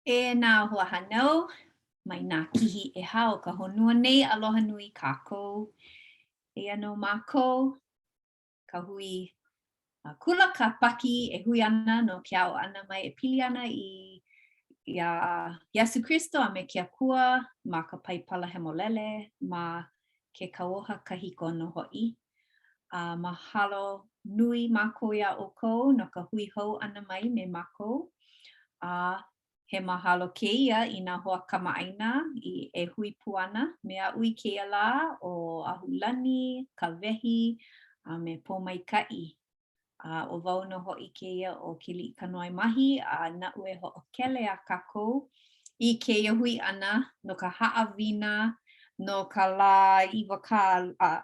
E nā hoa hanau, mai nā kihi e hao ka honua nei aloha nui kākou. E ano mākou, ka hui kula ka paki e hui ana no ke ao ana mai e pili ana i ia Iesu Kristo a me ke akua ma ka paipala hemolele ma ke kauoha kahiko no ho'i. Mahalo nui mākou ia o kou no ka hui hou ana mai me mākou. He mahalo keia I nā hoa kamaʻaina I e hui pu ana me aʻui keia lā o Ahulani, Kawehi, a me Pōmaikaʻi. O wau no hoʻi keia o ke liʻikanoai mahi a naʻu e hoʻokele a kākou I keia hui ʻana no ka haʻawina no ka lā 12 a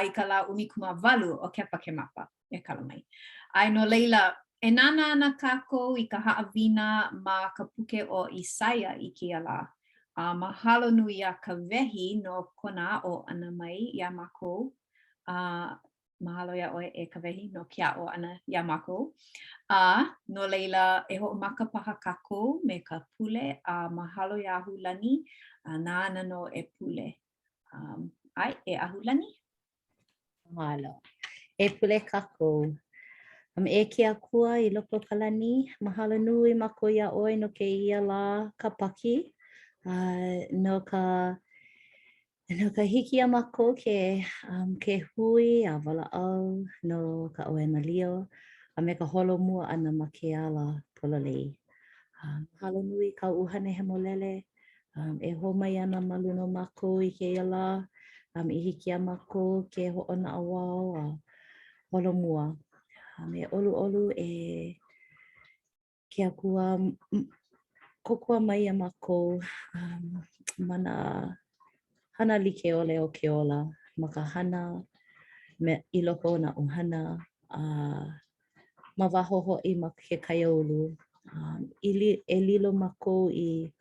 I ka lā 12 o Kepakemapa e kala mai. Ai no leila e nana ana kākou I ka haʻawina ma ka puke o Isaia I keia lā. Mahalo nui a ka wehi no kona aʻo ana mai iā mākou. Mahalo ia ʻoe e ka wehi no ke aʻo ana iā mākou. No leila e hoʻomaka paha kākou me ka pule a mahalo iā Ahulani nā ana no e pule. Ai, e Ahulani? Mahalo. E pule kākou. E ke akua I loko o ka lani. Mahalo nui mākou iā ʻoe no ke ia lā ka paki. No ka hiki a mākou ke hui a walaʻau no ka ʻoe Leo a me ka holomua ʻana ma ke ala pololei. Mahalo nui ka ʻuhane hemolele. E homai ana ma luna o mākou I keia lā. I hiki a mākou ke hoʻonaʻa wau a holomua. Me ʻoluʻolu ke akua kokua mai a mākou mana hana likeʻole o ke ola ma ka hana me I loko o nā ʻohana ma waho hoʻi ma ke kaiāulu. E lilo mākou I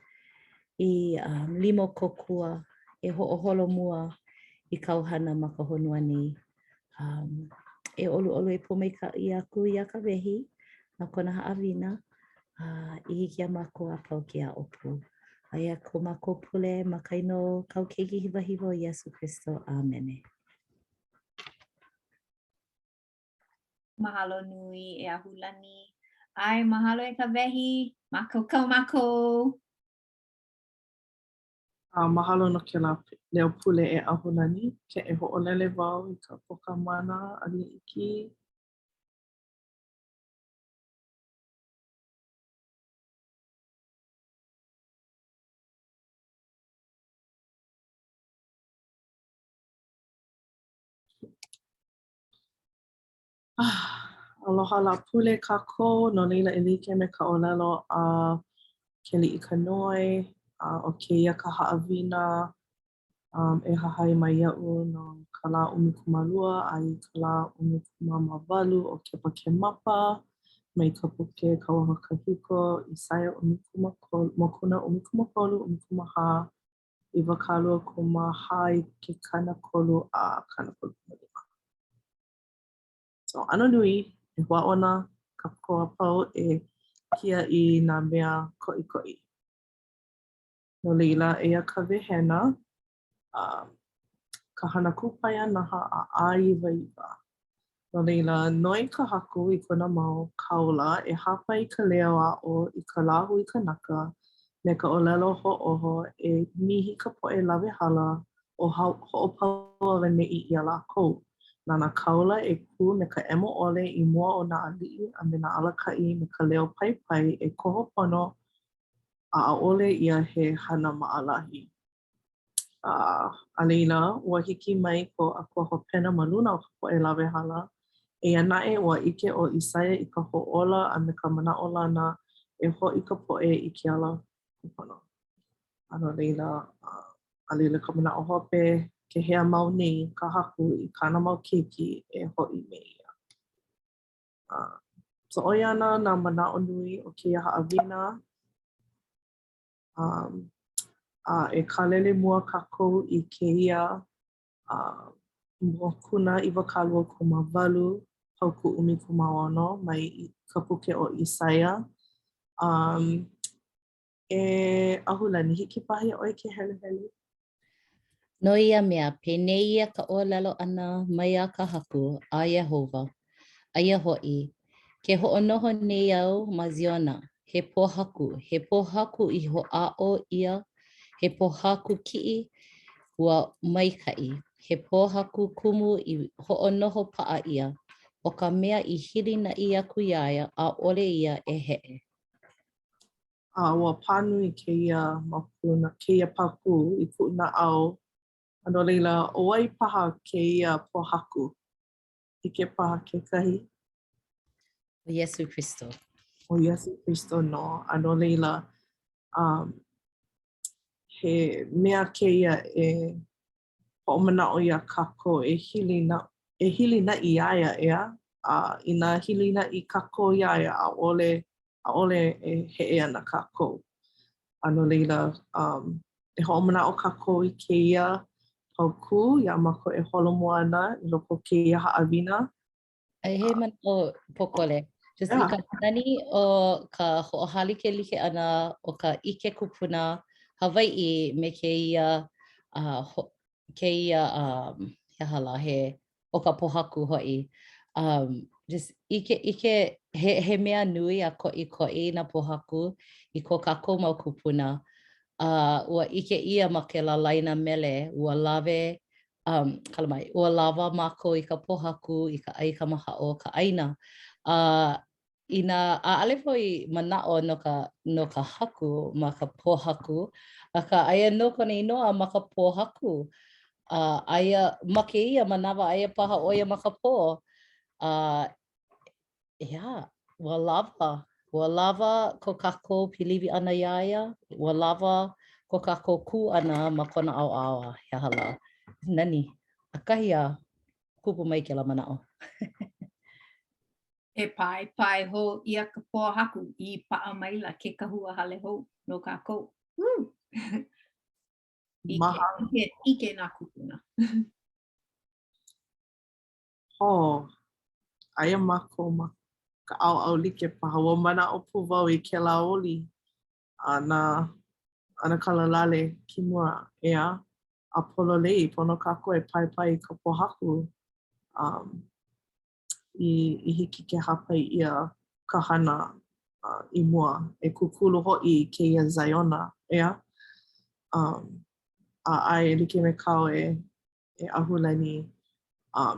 limokokua e hoʻoholomua I kau hana ma ka honua nei. E ʻoluʻolu e pōmaikaʻi aku iā ka wehi ma kona haʻawina I hiki a mākou a pau ke aʻopu. Aia ko mākou pule ma ka ino kau keiki hiwahiwa o Iesu Kristo. Amene. Mahalo nui e Ahulani. Ai, mahalo e ka wehi. Mākou mākou. Mahalo no ke leo pule e Ahulani. Ke e hoʻolele wau I ka poka mana a liʻiki. Aloha la pule kākou no leila e like me ka ʻōlelo a ke liʻikanoe o kēia ka haʻawina e hahai mai iaʻu no ka lā 12 a I ka lā 18 o Kepakemapa mai ka puke kauoha kahiko Isaia 11 mokuna 11 11 iwakaluakūmāhā I ke kanakolu a kanakolu lima. So ano nui e hoʻaʻona ka koa pau e kia I nā mea koʻikoʻi. No leila eia ka wehena ka hana kūpaia naha a ʻāiwaiwa. No leila noi ka haku I kona mau kaula e hapa I ka leo aʻo I ka lāhui kanaka me ka ʻōlelo hoʻoho e mihi ka poʻe lawehala o hoʻopau au neʻi I a lākou. Nana kaula e kū me ka ʻemo ʻole I mua o nā aliʻi a me nā alakaʻi me ka leo paipai e koho pono a ʻaʻole ia he hana maʻalahi. A leila ua hiki mai ko Akua Hopena ma luna o ka poʻe lawehala. Eia naʻe ua ʻike o Isaia I ka hōʻola a me ka manaʻolana e hoʻi ka poʻe I ke ala kūpono. A no leila a leila ka manaʻo hope ke hea mau nei ka haku I kāna mau keiki e hoʻi me ia. So ʻoi ana nā manaʻo nui o kēia haʻawina. E kālele mua kākou I kēia mokuna 12 pauku 16 mai I ka puke o Isaia. E ahulani hiki pahi oi ke hele hele. No ia mea, penei ia ka ōlelo ana mai a ka haku a Yehova. Aia ho'i, ke ho'onoho nei au ma Ziona, he pōhaku I ho'a'o ia, he pōhaku ki'i ua maika'i, he pōhaku kumu I ho'onoho pa'a ia, o ka mea I hili na I aku iaia a ole ia e he'e. Ua pānui keia mapuna, keia paku I ku'una au. Ano leila, o ai paha keia pōhaku. Ike paha kekahi. O Yesu Christo. O Yesu Christo no. Ano leila, he mea keia e ho'omana'o ia kako e hili na I iaia ea. Ina hili na I kako iaia a ole e he'e ana kako. Ano leila, e ho'omana'o kako I keia pauku, ia mako e holomoa ana I loko keia ha'awina. Ai he man o pokole. Just I ka nani o ka ho'ohali ke like ana o ka ike kupuna Hawaii me keia he hala he o ka pohaku ho'i. Just ike he mea nui a ko'i na pohaku I ko kākou mau kupuna. Ua ike ia ma ke lalaina mele ua lawe kalamai, ua lawa mākou I ka pohaku, I ka ai ka maha'o, ka aina. Ina a'ale foi mana'o no ka haku ma ka pohaku, a ka aia no kona inoa ma ka pohaku. Aia make ia manawa aia paha oia ma ka po. Ua lawa ko kākou piliwi ana iaia, ua lawa ko kākou kū ana ma kona ʻaoʻao he hala. Nani, a kahi a kupu mai ke la mana'o. E pai ho ia ka pōhaku I pa'a maila ke kahua hale hou no kākou. Ike nā kupuna. Aia mako ma ka au like paha. Ua mana'o pu wau I ke laoli. Ana kalalale ki mua ea. A pololei, pono kākou e pai I ka pōhaku. I hiki ke hapai ia ka hana I mua. E kukulu ho'i I keia Ziona, ea. A ai like me kau e ahulani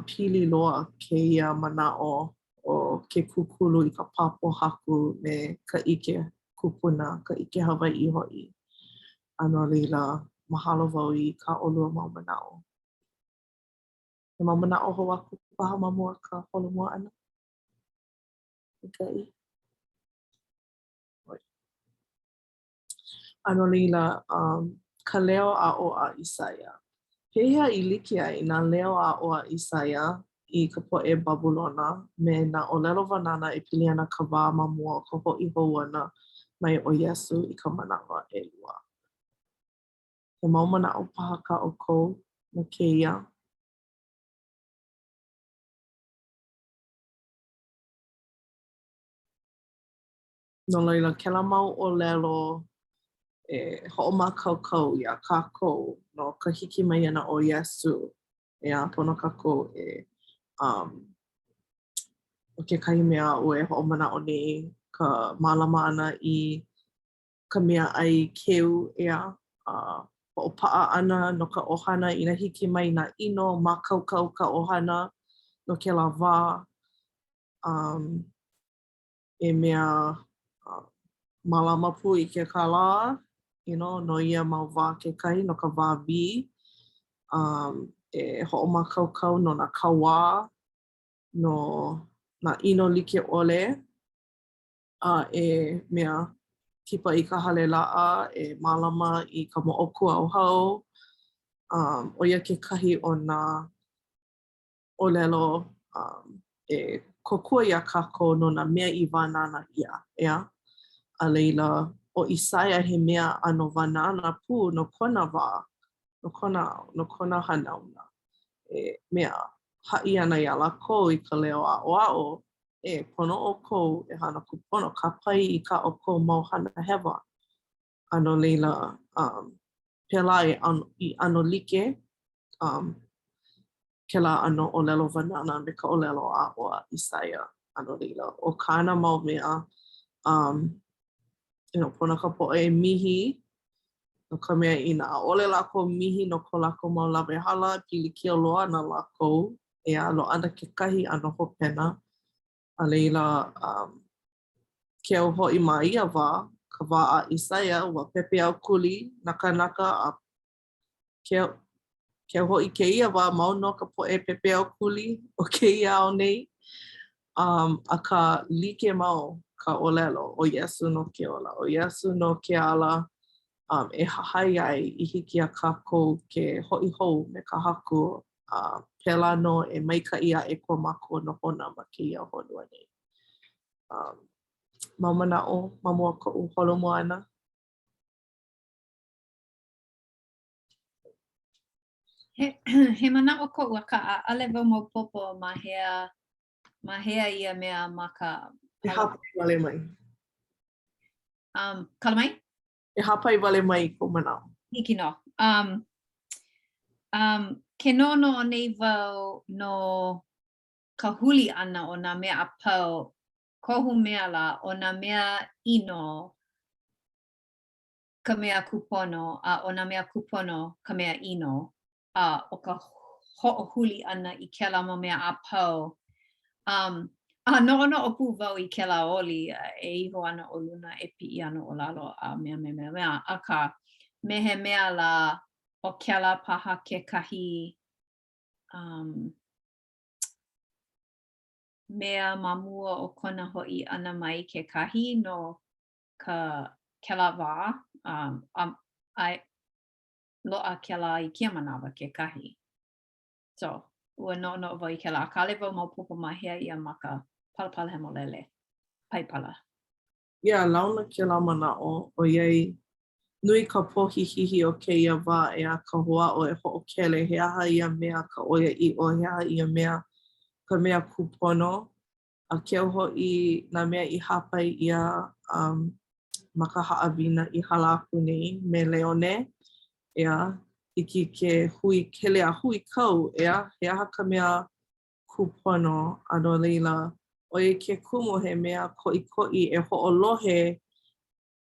pili loa keia mana'o o ke kukulu I ka pāpohaku me ka ike kupuna, ka ike Hawaii ho'i. Ano leila, mahalo wau I ka ʻolua mau mana'o. He mau mana'o ho aku paha ma mua ka holomua ana. Okay. Ano leila, ka leo a o a Isaia. Pehea I like ai nā leo a o a Isaia I ka po'e Babulona me nā ʻōlelo wanana e pili ana ka wā ma mua o ka ho'i hou ana mai o Iesu I ka manawa ʻelua. He mau mana'o paha ka ʻoukou no keia. No laila, kēlā mau ʻōlelo e ho'omākaukau iā kākou no ka hiki mai ana o Iesu. Ea pono kākou o kekahi mea ua e ho'omana'o nei ka mālama ana I ka mea ʻai keu ea. Ho'opa'a ana no ka ʻohana I na hiki mai nā ʻino mākaukau ka ʻohana no kēlā wā. E mea mālama pu I ke kālā. No ia mau wā kekahi no ka wā wi. E ho'omākaukau no nā kauā, no nā ʻino like ʻole. E mea kipa I ka hale la'a, e mālama I ka moʻoku auhau. ʻO ia kekahi o nā ʻōlelo e kōkua iā kākou no nā mea I wānana ia, ea. A leila, o Isaia he mea ʻano wānana pū no kona wā, no kona hanauna. E mea haʻi ana iā lākou I ka leo aʻoaʻo e pono o kou e hana kupono ka pai I ka o kou mau hana hewa. Ano leila pela I ano like kela ano o lelo vanana me ka o lelo a oa Isaiah ano leila. O kāna mau mea pona ka poʻe mihi no ka mea ina ʻaʻole lākou mihi no ko lākou mau lawehala pilikia loa na lākou e alo ana kekahi ano hopena. A leila ke au hoʻi ma ia wā, ka wā a Isaiah ua pepe au kuli nakanaka a ke au hoʻi kēia wā mau no ka poʻe pepe au kuli o kēia au nei. Aka like mau ka ʻōlelo o Iesu no ke ola, o Iesu no ke ala e hahai ai I hiki a kākou ke hoʻi hou me ka haku pela no e maikaʻi a e ko mākou no hona ma kēia honua nei. Ma manaʻo ma mua koʻu holomo ana. He manaʻo koʻu a ka ʻaʻale wau maopopo ma hea ia mea ma ka E hapai wale mai. Kala mai? E hapai wale mai ko manaʻo. Hiki no. Ke noʻonoʻo nei wau no ka huli ʻana o nā mea apau kohu mea la o nā mea ʻino ka mea kupono a o nā mea kupono ka mea ʻino a o ka hoʻohuli ʻana I kēlā mau mea apau. A noʻonoʻo pu wau I kēlā oli e iho ana o luna e piʻi ana o lalo a mea. Aka me he mea la o kēlā paha kekahi mea ma mua o kona hoʻi ʻana mai kekahi no ka kēlā wā ai loaʻa kēlā I kia manawa kekahi. So, ua noʻonoʻo wau I kēlā. A kāle wau maopopo ma hea ia ma ka palapala hemolele. Paipala. Ia, launa kēlā manaʻo ʻoiai nui ka pōhihihi o kēia wā e a ka hoaʻo e hoʻokele he aha ia mea ka ʻoiaʻiʻo, he aha ia mea ka mea kupono. A ke au hoʻi nā mea I hapai ʻia ma ka haʻawina I hala aku nei me Leone. Ea, hiki ke hui, hele a hui kau, ea, he aha ka mea kupono a no leila. ʻOiai ke kumu he mea koʻikoʻi e hoʻolohe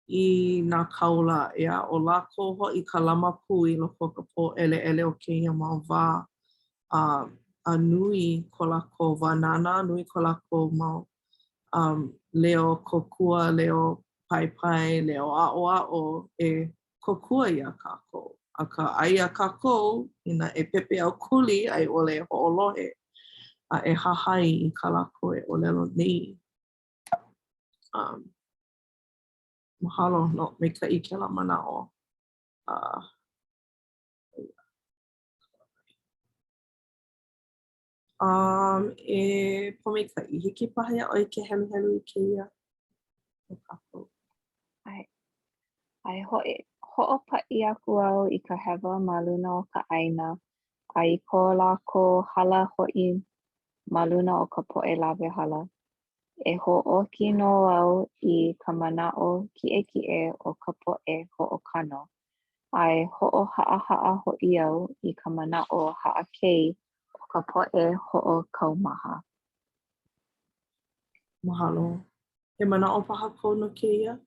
I nā kaula, ea, o lākou hoʻi ka lama pū I loko o ka pōʻeleʻele o kēia mau wā. A nui ko lākou wānana, nui ko lākou mau leo kokua, leo paipai, leo aʻoaʻo e kokua ia kākou. Aka aia kākou ina e pepe au kuli ai ʻole e hoʻolohe a e hahai I ka lākou e ʻōlelo nei. Mahalo no maikaʻi kēlā manaʻo. E pomaikaʻi, hiki paha ia ʻoe ke heluhelu I kēia o kākou. Ai hoʻopaʻi aku au I ka hewa ma luna o ka ʻaina a I ko lākou hala hoʻi ma luna o ka poʻe lawehala. E hoʻoki nō au I ka manaʻo kiʻekiʻe o ka poʻe hoʻokano. Ai hoʻohaʻahaʻa hoʻi au I ka manaʻo haʻakei o ka poʻe hoʻokaumaha. Mahalo. He manaʻo paha kou no kēia?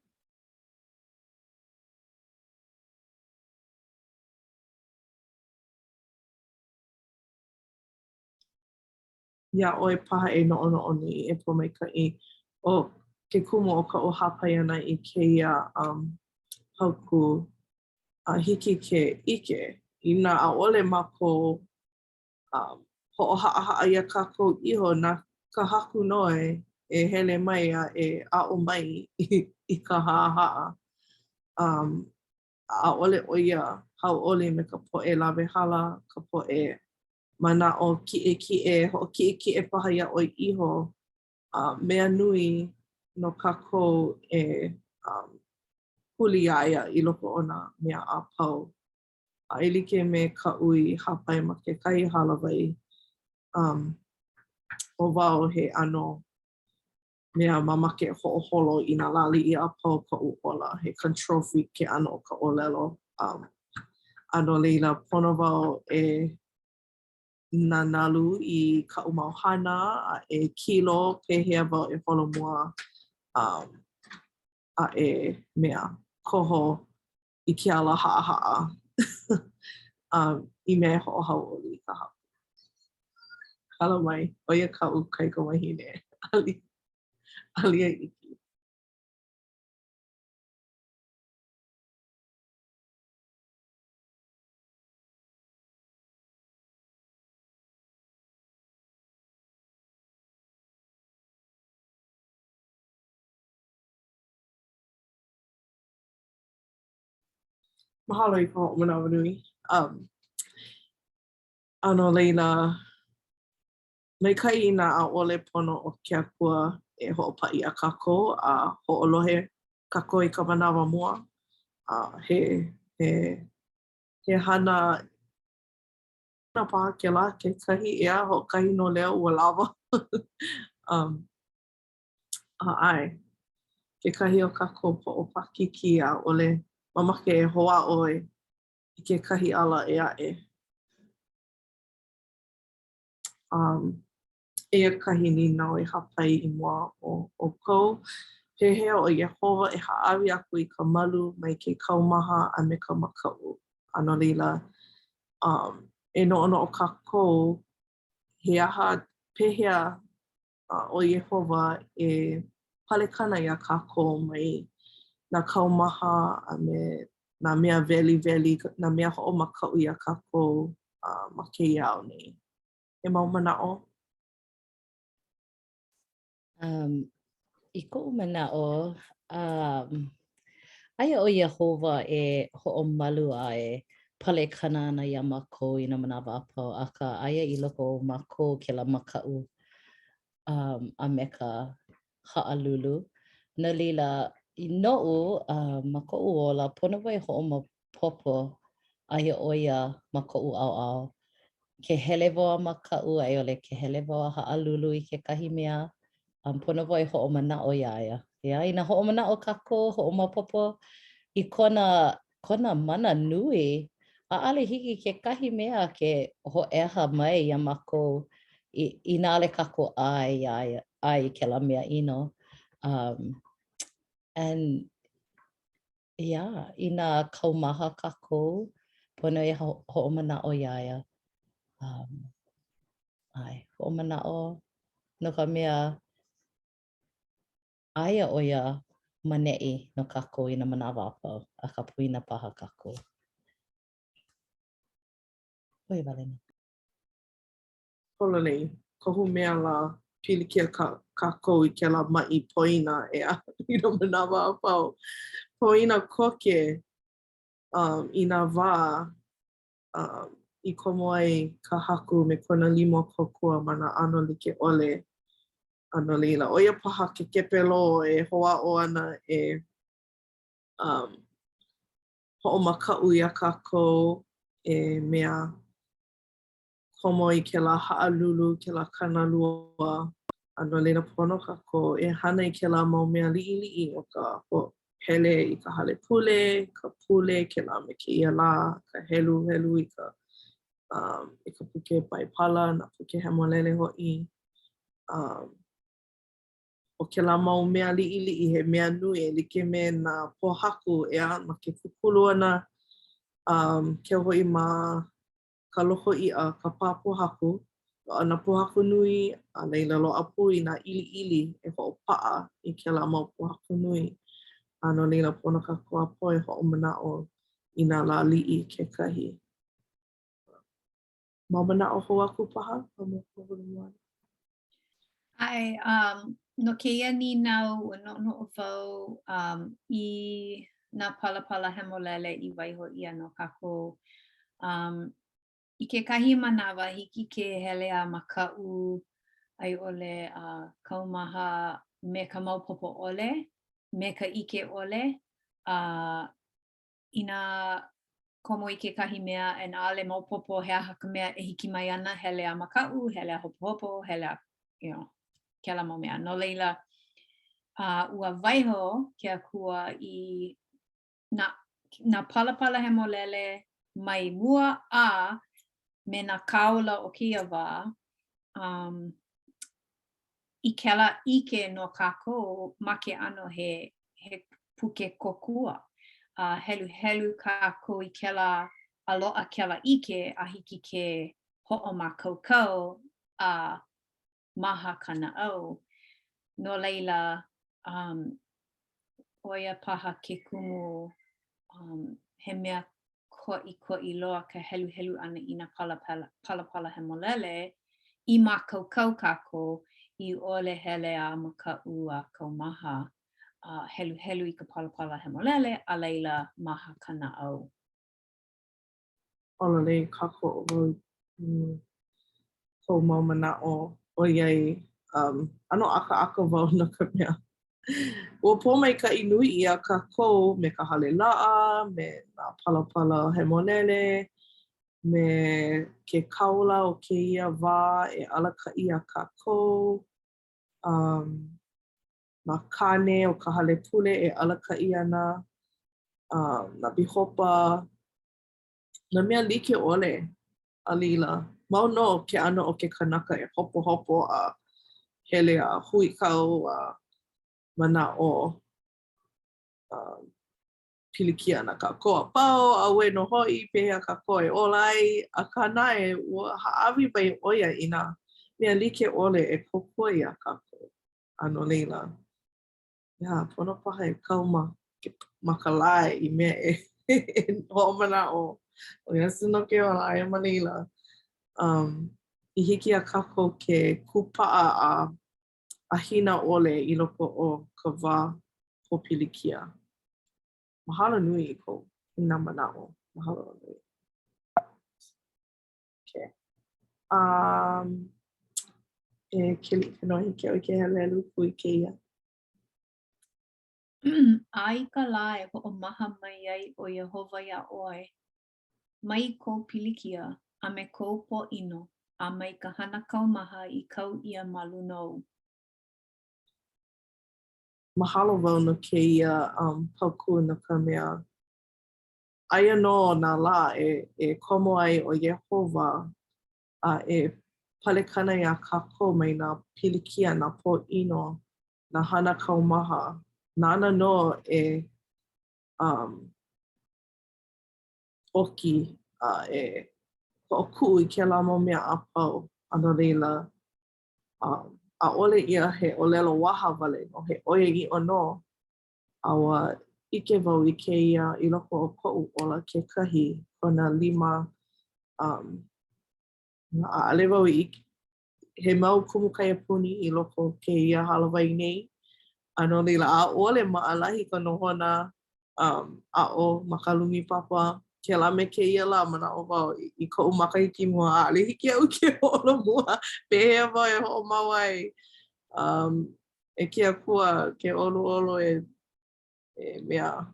Ia ʻoe paha e noʻonoʻo nei e pomaikaʻi o ke kumu o ka ʻōhapai ʻana I kēia hauku hiki ke ʻike Inā ʻaʻole mākou hoʻohaʻahaʻa ia kākou iho na ka haku noi e hele mai a e aʻo mai I ka haʻahaʻa. ʻAʻole ʻo ia hauʻoli me ka poʻe lawehala, ka poʻe manaʻo kiʻekiʻe, hoʻokiʻekiʻe paha ia ʻoe iho mea nui no kākou e huli iā ia I loko o nā mea a pau. A e like me ka ʻui hapai ma kekahi halawai ʻo wau he ʻano mea mamake ho'oholo I nā lali I a pau ka uola. He control freak ke ano o ka ʻōlelo. Ano leila pono wau nanalu I ka mau hana a kilo pehea wau holomua a mea koho I ke ala haa. I mea ho'ohauʻoli I ka hapa. Hala mai, oia ka'u kaikawahine. Alia iki. Mahalo I ka hoʻomanawa nui. Ano leila, maikaʻi nā ʻaʻole pono o ke akua hoʻopaʻi a kākou a hoʻolohe kākou I ka manawa mua. He hana na paha kēlā kekahi ea hoʻokahi no lea ua lawa. Ai, kekahi o kākou poʻopakiki a ʻole mamake e hoʻaʻo I kekahi ala e aʻe. Eia kahi ninau e hapai I mua o kou. Pehea o Iehova e hāʻawi aku I ka malu mai ke kaumaha a me ka makaʻu. Ano leila, e noʻonoʻo kākou he aha pehea o Iehova e palekana ia kākou mai nā kaumaha a me nā mea weli, nā mea hoʻomakaʻu ia kākou ma kēia au nei. He mau manaʻo? I koʻu manaʻo, aia ʻo Iehova e hoʻomalu a e palekana ana iā mākou I nā manawa apau akā aia I loko o mākou kēlā makaʻu a me ka haʻalulu. No leila, I noʻu ma koʻu ola pono wau e hoʻomaopopo aia ʻo ia ma koʻu ʻaoʻao. Ke hele wau a makaʻu a I ʻole ke hele wau a haʻalulu I kekahi mea. Pono wau e hoʻomanaʻo iā ia. I nā hoʻomanaʻo kākou hoʻomaopopo I kona mana nui ʻaʻale hiki kekahi mea ke hōʻeha mai iā mākou I nā ale kākou ʻae I kēlā mea ʻino. And yeah, I nā kaumaha kākou pono e hoʻomanaʻo iā ia. Hoʻomanaʻo no ka mea aia ʻo ia maneʻi no kākou I nā manawa apau a ka puina paha kākou. Oi wale nō. Pololei, kohu mea la pilikia kākou I kēlā maʻi poina ea I nā manawa apau. Poina koke I nā wā I komo ai ka haku me kona lima kokua ma nā ʻano like ʻole. Ano leila, oia paha ke kepelo e hoʻaʻo ana e hoʻomakaʻu iā kākou e mea komo I kēlā haʻalulu, kēlā kanalua. Ano leila pono kākou e hana I kēlā mau mea liʻiliʻi o ka hele I ka hale pule, ka pule, kēlā me kēia lā, ka helu I ka puke paipala, nā puke hemolele hoʻi. O kēlā mau mea liʻiliʻi he mea nui e like me nā pōhaku ea ma ke kukulu ʻana ke hoʻi ma ka loko iʻa ka pā pōhaku. Loaʻa nā pōhaku nui a leila loaʻa pū I nā ʻiliʻili e hoʻopaʻa I kēlā mau pōhaku nui. No leila pono kākou a pau e hoʻomanaʻo I nā lāliʻi kekahi. Mau manaʻo hou aku paha? Ai, no kēia ninau ua noʻonoʻo wau I nā palapala hemolele I waiho ʻia no kākou. I kekahi manawa hiki ke hele a makaʻu ai ʻole kaumaha me ka maopopo ʻole, me ka ʻike ʻole. I nā komo I kekahi mea e ʻaʻale maopopo he aha ka mea e hiki mai ana hele a makaʻu, hele a hopohopo, hele a, kēlā mau mea. No leila, ua waiho ke akua I na palapala he molele mai mua a me na kaula o kia wā I kela ike no kākou make ano he puke kokua. Helu kākou I kela aloa kela ike a hiki ke ho'o mākaukau a maha kana au. No leila, oia paha ke kumu he mea ko'i loa ka helu ana I na palapala he molele I mākaukau kākou I ole hele a maka'u a kaumaha helu I ka palapala he molele a leila maha kana au. Ololei kākou ko mau mana'o o iai ano aka wau no ka mea. Ua po mai ka inui ia kākou me ka hale la'a, me nā palapala he molele, me ke kaula o kēia wā e alaka'i a kākou. Nā kāne o ka hale pule e alaka'i ana. Nā bihopa. Nā mea like ole a lila. Mau no ke ano o ke kanaka e hopo a hele a hui kau a mana'o pilikia ana kākou a pau a we no hoi pehea kākou e olai a kānae ua ha'awi mai oia I nā mea like ole e kokua I a kākou. Ano leila. Ia, pono paha e kau ma ka lae I mea e ho'omana'o. O ia sino ke ola e ma leila. I hiki a kākou ke kupa'a a hina ole I loko o ka wā o pilikia. Mahalo nui I kou I nā mana'o. Mahalo nui. Okay. E kili ke nohi ke o ke helelu pui keia. Ai ka la e ho'omaha mai ai o Iehova ia ʻoe. Mai kou pilikia a me kou poʻino a mai ka hana kaumaha I kau ia ma luna. Mahalo wau no kēia paukua no ka mea. Aia no nā lā e komo ai o Iehova a e palekana ia kākou mai nā pilikia nā poʻino nā hana kaumaha. Nāna no e oki e hoʻoku'u I kēlā mau mea a pau. Ano leila ʻaʻole ia he ʻōlelo waha wale no he ʻoiaʻiʻo no. Aua ʻike wau I kēia I loko o koʻu ola kekahi kona 5 ʻaʻale wau he mau kumu kaiapuni I loko o kēia halawai nei. Ano leila ʻaʻole maʻalahi ka nohona aʻo ma ka lumi papa. Kēlā me kēia la manaʻo wau I koʻu makahiki mua ʻaʻale hiki iaʻu ke hoʻolomua pehea wau e hoʻomau ai. E ke akua ke ʻoluʻolu e mea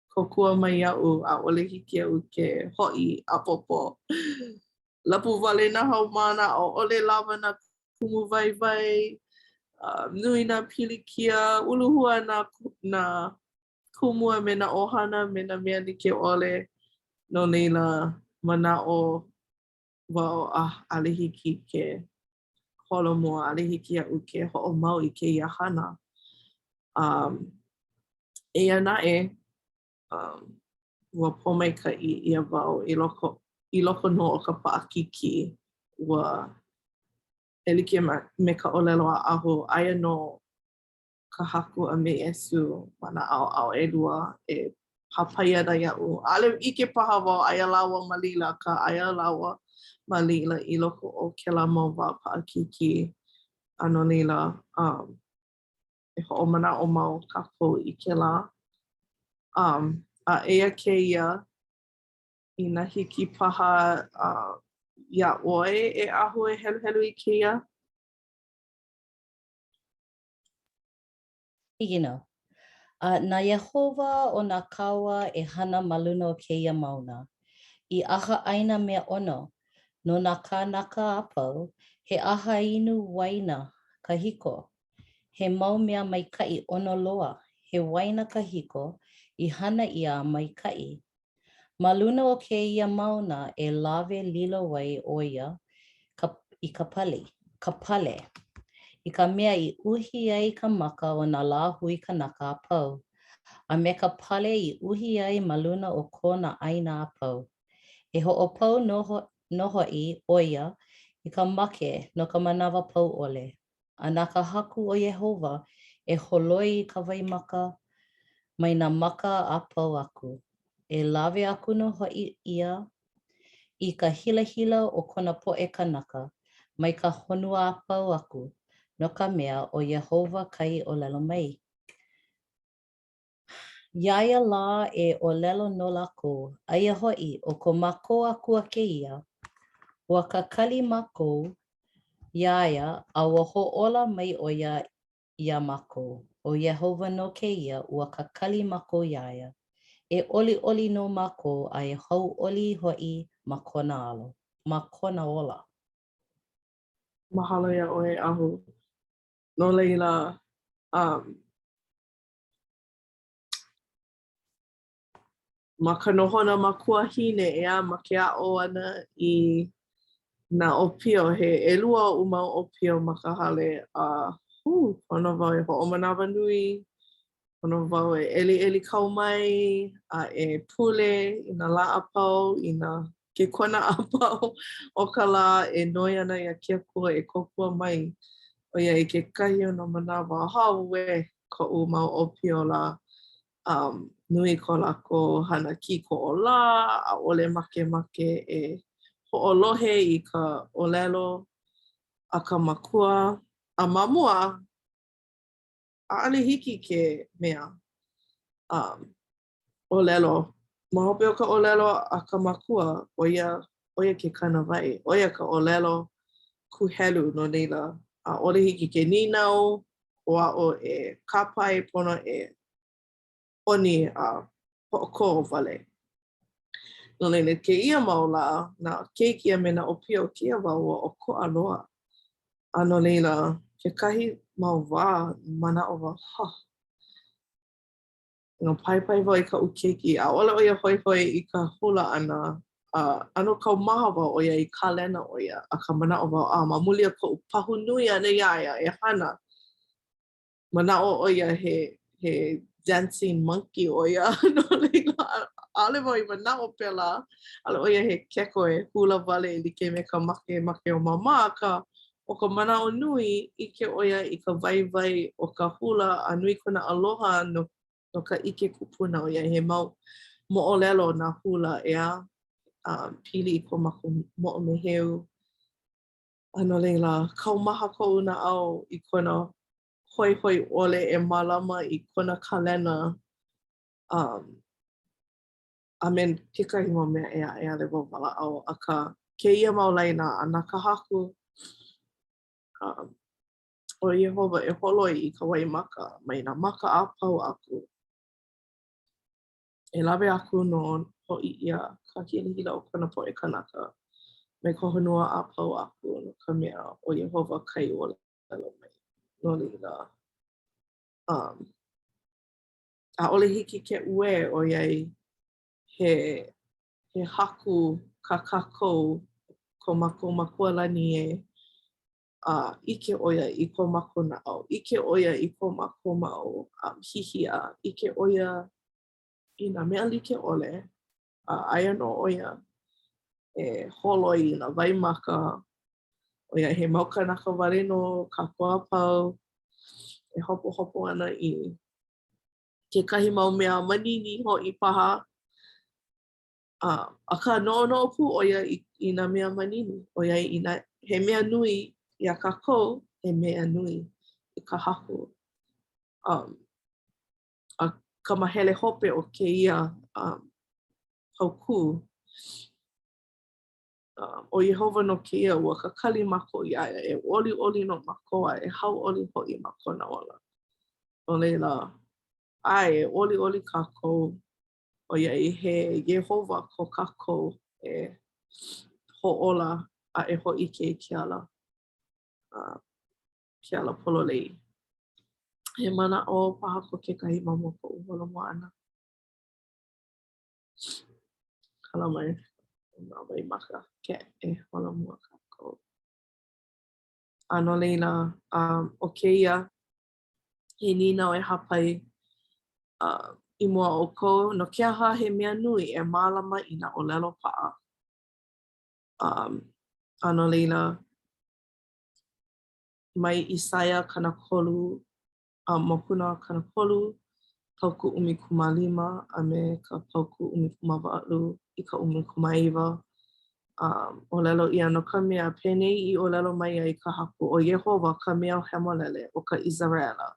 kokua mai iaʻu ʻaʻole hiki iaʻu ke hoʻi a popo. Lapu wale nā haumāna ʻaʻole lawa nā kumu waiwai. Nui nā pilikia, uluhua nā kumua me nā ʻohana me nā mea like ʻole. No leila manaʻo wau ʻaʻole hiki ke holomua, ʻaʻole hiki iaʻu ke hoʻomau I kēia hana. Eia naʻe ua pōmaikaʻi ʻia wau I loko no o ka paʻakiki ua e like me ka ʻōlelo aʻahu aia no ka haku a me Iesu ma nā ʻaoʻao ʻelua e hāpai ana iaʻu. ʻAʻole ʻike paha wau aia lawa ma lila akā aia lawa ma lila I loko o kēlā mau wā paʻakiki. Ano leila e hoʻomanaʻo mau kākou I kēlā. A eia kēia I nā hiki paha ia ʻoe e ahu e heluhelu I kēia. Hiki nō. Nā Iehova o nā kaua e hana ma luna o kēia mauna. I aha ʻaina mea ʻono, no nā kānaka a pau, he aha inu waina kahiko. He mau mea maikaʻi ʻono loa, he waina kahiko I hana ia maikaʻi. Ma luna o kēia mauna e lawe lilo wai ʻo ia I ka pale. I ka mea I uhi ai ka maka o nā lāhui kanaka a pau. A me ka pale I uhi ai ma luna o kona ʻaina a pau. E hoʻopau nohoʻi ʻo ia I ka make no ka manawa pau ʻole. A nā ka haku o Iehova e holoi I ka waimaka mai nā maka a pau aku. E lawe aku no hoʻi ia I ka hilahila o kona poʻe kanaka mai ka honua a pau aku no ka mea o Iehova kai ʻōlelo mai. Iaia lā e ʻōlelo no lākou aia hoʻi o ko mākou akua kēia ua kakali mākou iaia a ua hoʻola mai ʻo ia mākou. O Iehova no kēia ua kakali mākou iaia. E ʻoliʻoli no mākou a e hauʻoli hoʻi ma kona ola. Mahalo ia ʻoe ahu. No leila, ma ka nohona ma kuahine ea ma ke aʻo ana I nā ʻopio he ʻelua o mau ʻopio ma ka hale a pono wau e hoʻomanawa nui, pono wau e ʻeliʻeli kau mai, a e pule I nā lā a pau, I nā ke kona a pau o ka lā e noi ana ia ke akua e kopua mai o ia I kekahi o nā manawa hauē koʻu mau ʻopio la nui ko lākou hana kiko o lā, ʻaʻole makemake e hoʻolohe I ka ʻōlelo a ka makua. A ma mua, ʻaʻole hiki ke mea ʻōlelo. Ma hope o ka ʻōlelo a ka makua, ʻo ia ke kanawai. ʻO ia ka ʻōlelo kūhelu no leila. ʻAʻole hiki ke ninau, ʻo aʻo e kāpae pono e ʻoni a hoʻokō wale. No leila kēia mau lā, nā keikia me nā ʻopio kia wau ua ʻokoʻa loa. A no leila, kekahi mau wā manaʻo wau, no paipai wau I kaʻu keiki. ʻAʻole ʻo ia hoihoi I ka hula ʻana. ʻAno kaumaha wau ʻo ia I kālena ʻo ia. A ka manaʻo wau, ma muli o koʻu pahu nui ʻana iaia e hana. Manaʻo ʻo ia he dancing monkey ʻo ia. No leila, ʻaʻole wau I manaʻo pēlā. ʻAʻole ʻo ia he keko e hula wale e like me ka makemake o māmā akā o ka manaʻo nui ʻike ʻo ia I ka waiwai o ka hula a nui kona aloha no ka ʻike kupuna o ia he mau moʻolelo nā hula ʻea pili I ko mākou moʻomeheu. A no leila, kaumaha koʻu naʻau I kona hoihoi ʻole e mālama I kona kālena a me kekahi mau mea e ʻaʻole wau walaʻau. Akā kēia mau laina a nā ka haku ʻo Iehova e holoi I ka waimaka mai nā maka a pau aku. E lawe aku no hoʻi ia ka hilahila o kona poʻe kanaka me ka honua a pau aku no ka mea ʻo Iehova kai ʻōlelo mai. No leila, ʻaʻole hiki ke ʻue ʻoiai he haku kākou ko mākou makualani e ʻike ʻo ia I ko mākou naʻau. ʻIke ʻo ia I ko mākou mau hihia. ʻIke ʻo ia I nā mea like ʻole aia nō ʻo ia e holoi I nā waimaka ʻo ia he mau kanaka wale nō kākou a pau e hopohopo ana I kekahi mau mea manini hoʻi paha. Akā noʻonoʻo pū ʻo ia I nā mea manini. ʻO ia he mea nui iā kākou, he mea nui I ka haku. A ka mahele hope o kēia haukū. ʻO Iehova no kēia ua kakali mākou iā ia e ʻoliʻoli no mākou a e hauʻoli hoʻi ma kona ola. No leila, e ʻoliʻoli kākou ʻo ia he Iehova ko kākou e hoʻola a e hoʻike I ke ala pololei. He mana o paha ko kekahi mamo ko uholomoa ana. Kala mai, na mai maka ke e holomoa kākou. No leila, o keia, he nina o e hapai I mua o kou, no ke aha he mea nui e mālama I na ʻōlelo paʻa. No leila, mai Isaia kanakolu, mokuna kanakolu, pauku 15 a me ka pauku 14 I ka 15. ʻōlelo ʻia no ka mea penei I ʻōlelo mai ai ka haku o Iehova ka mea o Hemolele o ka Israela.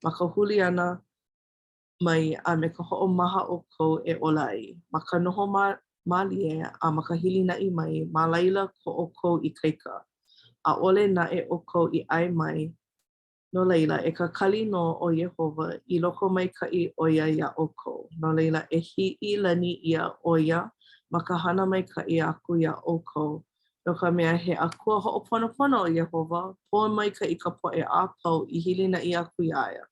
Ma ka huli ʻana mai a me ka hoʻomaha o kou e ola ai. Ma ka noho malie a ma ka hilinaʻi mai ma laila ko o kou ikaika. ʻAʻole naʻe o kou I ʻai mai no leila e ka kali no o Iehova I loko maikaʻi ʻoia iā ʻoukou. No leila e hiʻi lani ʻia ʻoia ma ka hana maikaʻi aku iā ʻoukou. No ka mea he akua hoʻoponopono o Iehova, pono maikaʻi ka poʻe a pau I hilinaʻi aku iā ia.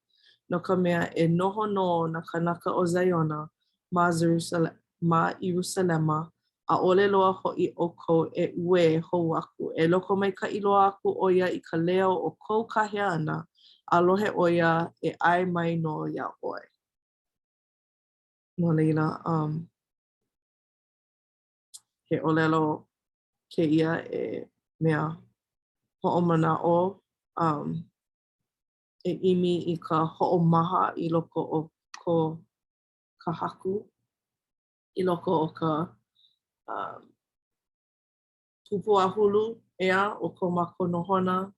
No ka mea e noho no na kanaka o Zaiona ma Ierusalema ʻaʻole loa hoʻi ʻoukou e ue hou aku. E loko maikaʻi loa aku ʻo ia I ka leo o kou kahea ʻana a lohe ʻo ia e ʻae mai no iā ʻoe. No leila, he ʻōlelo kēia e mea hoʻomanaʻo e ʻimi I ka hoʻomaha I loko o ka haku, I loko o ka pupu a hulu ea o ko mako nohona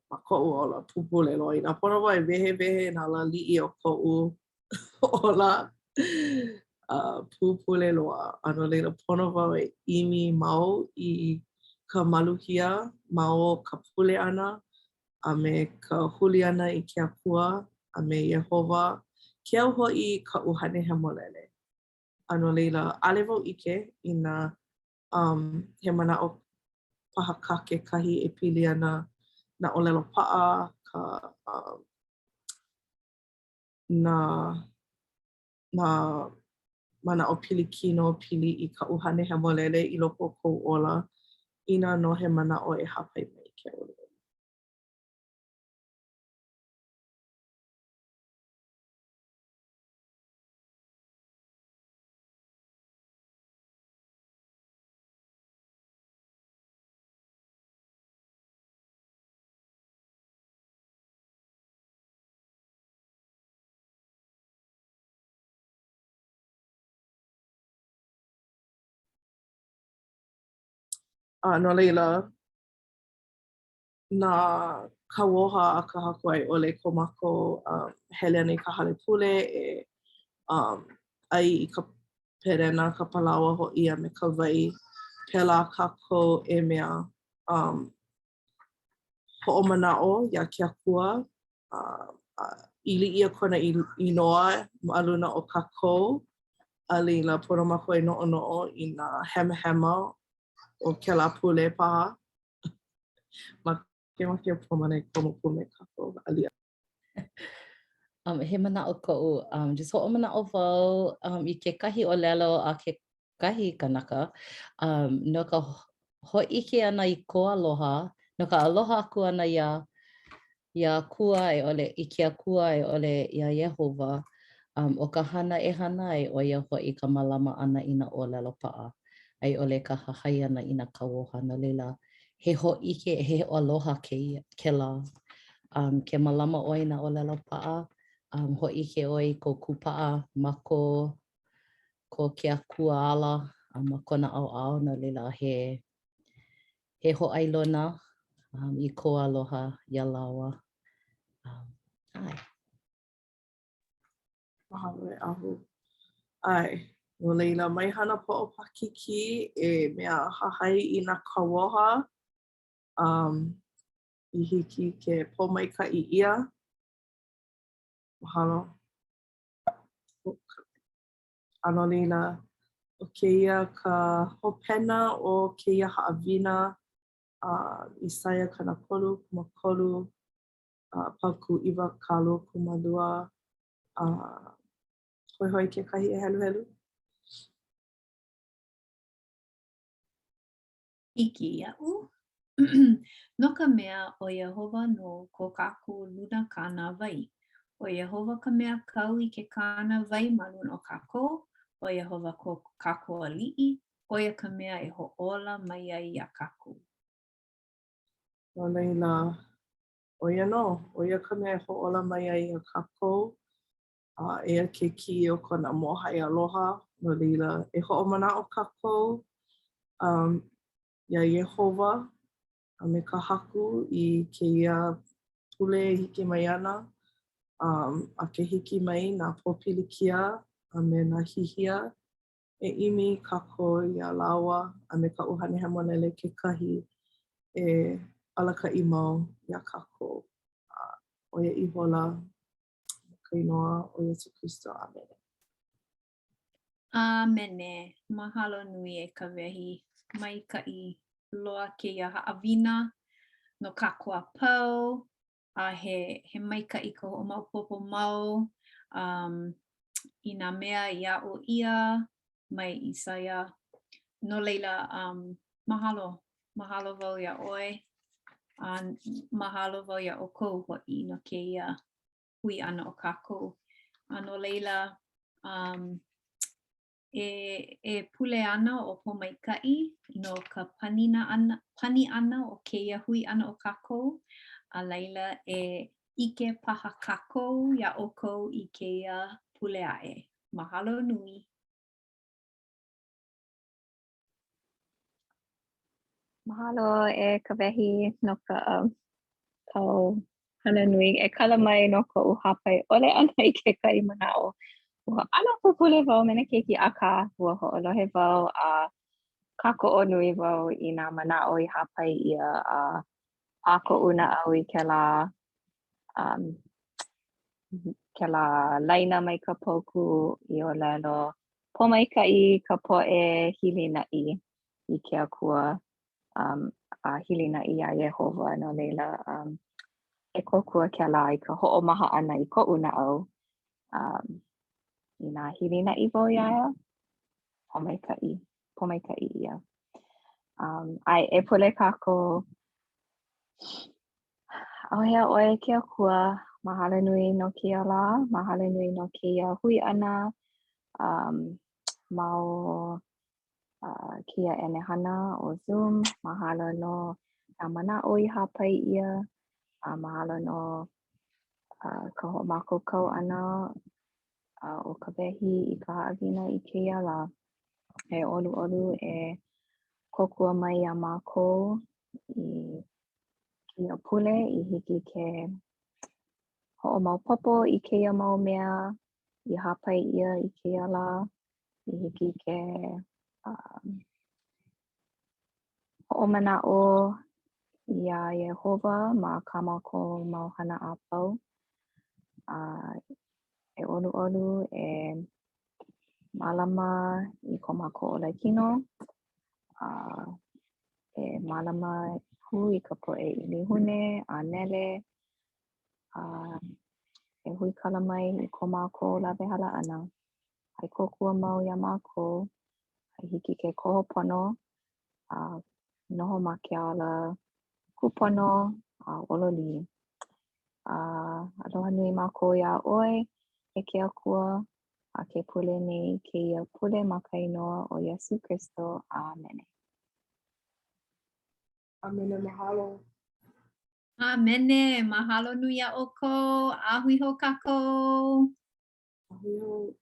ma koʻu ola pupule loa. Inā pono wau e wehewehe nā laliʻi o koʻu ola pupule loa. A no leila pono wau e ʻimi mau I ka maluhia ma o ka pule ʻana a me ka huli ʻana I ke Akua a me Iehova. Ke au hoʻi kaʻu hane Hemolele. A no leila ʻaʻole wau ʻike I nā he manaʻo paha kakekahi e pili ana nā ʻōlelo paʻa, nā manaʻo pilikino pili I kaʻu hane Hemolele I loko o kou ola. Inā no he manaʻo e hapai mai ke ʻōlelo. No leila, nā kauoha a ka haku ai ʻole ko mākou hele ana I ka hale pule e ai I ka perena ka palaoa hoʻi a me ka wai. Pēlā kākou e mea hoʻomanaʻo iā ke Akua. ʻIli ʻia kona inoa ma luna o kākou. A leila pono mākou e noʻonoʻo I nā hemahema o kēlā pule paha. Makemake pomana I komo pule kākou ʻalia. He manaʻo koʻu, just hoʻomanaʻo wau I kekahi ʻōlelo a kekahi kanaka no ka hōʻike ʻana I ko aloha, no ka aloha aku ʻana iā Akua a ʻole I ke Akua a ʻole iā Iehova. O ka hana e hana ai ʻo ia hoʻi ka mālama ʻana I nā ʻōlelo paʻa. A ʻole ka hahai ʻana I nā kauoha no leila he hōʻike he aloha kēlā. Ke mālama ʻoe I nā ʻōlelo paʻa. Hōʻike ʻoe ko kupaʻa ma ko ke Akua ala ma kona ʻaoʻao no leila he hōʻailona I ko aloha iā lāua. ʻAe. Mahalo e ahu. ʻAe, no leila mai hana poʻo Pakiki e mea hahai I nā kauoha I hiki ke pōmaikaʻi ʻia. Mahalo. A no leila o kēia ka hopena o kēia haʻawina Isaia kanakolu, makolu paku iwa kalo kumalua hoi hoi kekahi e helu helu. Iki ia'u. No ka mea o Iehova no ko kākou luna kāna wai. O Iehova ka mea kau I ke kāna wai ma luna o kākou. O Iehova ko kākou ali'i. O ia ka mea e ho'ola mai ai a kākou. No leila, o ia no, o ia ka mea e ho'ola mai ai a kākou. Ea ke ki o kona mo'ohai aloha. No leila, e ho'omana o kākou. Ia Iehova, a me ka haku I kēia pule e hiki mai ana. A ke hiki mai nā pōpilikia a me nā hihia. E imi kākou ia lawa a me ka ʻuhane hemonele kekahi e alakaʻi mau iā kākou. ʻO ia ihola ka inoa o Iesu Kristo. Amene. Amene. Mahalo nui e ka wehi. Maikaʻi loa kēia haʻawina no kākou a pau. He maikaʻi ka hoʻomaopopo mau I nā mea ia'o ia mai Isaia. No leila, mahalo. Mahalo wau iā ʻoe. Mahalo wau iā ʻoukou hoʻi no kēia hui ʻana o kākou. No leila, e pule ana o pō maikaʻi no ka pani ʻana o kēia hui ʻana o kākou. A laila e ʻike paha kākou iā ʻoukou I kēia pule aʻe. Mahalo nui. Mahalo e ka wehi no ka kau hana nui e kala mai no ka uhapai ʻole ana I kekahi manaʻo. Ua ʻano pupule wau me na keiki aka ua hoʻolohe wau a kākoʻo nui wau I nā manaʻo I hapai ʻia a koʻu naʻau I kēlā laina mai ka pauku I ʻōlelo pomaikaʻi ka poʻe hilinaʻi I ke Akua a hilinaʻi iā Iehova no leila e kokua kēlā I ka hoʻomaha ʻana I koʻu naʻau I nā hilinaʻi wau iā ia pomaikaʻi ia. Ai e pule kākou ʻaohea ʻoe ke Akua mahalo nui no kēia lā, mahalo nui no kēia hui ʻana ma o kēia ʻenehana o Zoom, mahalo no nā manaʻo I hapai ʻia, mahalo no ka hoʻomākaukau ʻana o ka wehi I ka haʻawina I kēia lā. E ʻoluʻolu e kokua mai iā mākou I kēia pule I hiki ke hoʻomaopopo I kēia mau mea I hapai ʻia I kēia lā I hiki ke hoʻomanaʻo iā Iehova ma ka mākou mau hana a pau. E ʻoluʻolu e mālama I ko mākou olakino. E mālama hu I ka poʻe ʻilihune a nele. E hui kala mai I ko mākou lawehala ʻana. Ai kokua mau iā mākou. Ai hiki ke kohopono. Noho ma ke ala kupono a ʻololi. Aloha nui mākou iā ʻoe e ke Akua a ke pule nei kēia pule ma ka inoa o Iesu Kristo. Amene. Amene, mahalo. Amene. Mahalo nui iā ʻoukou. Ahui hou kākou. Ahui hou.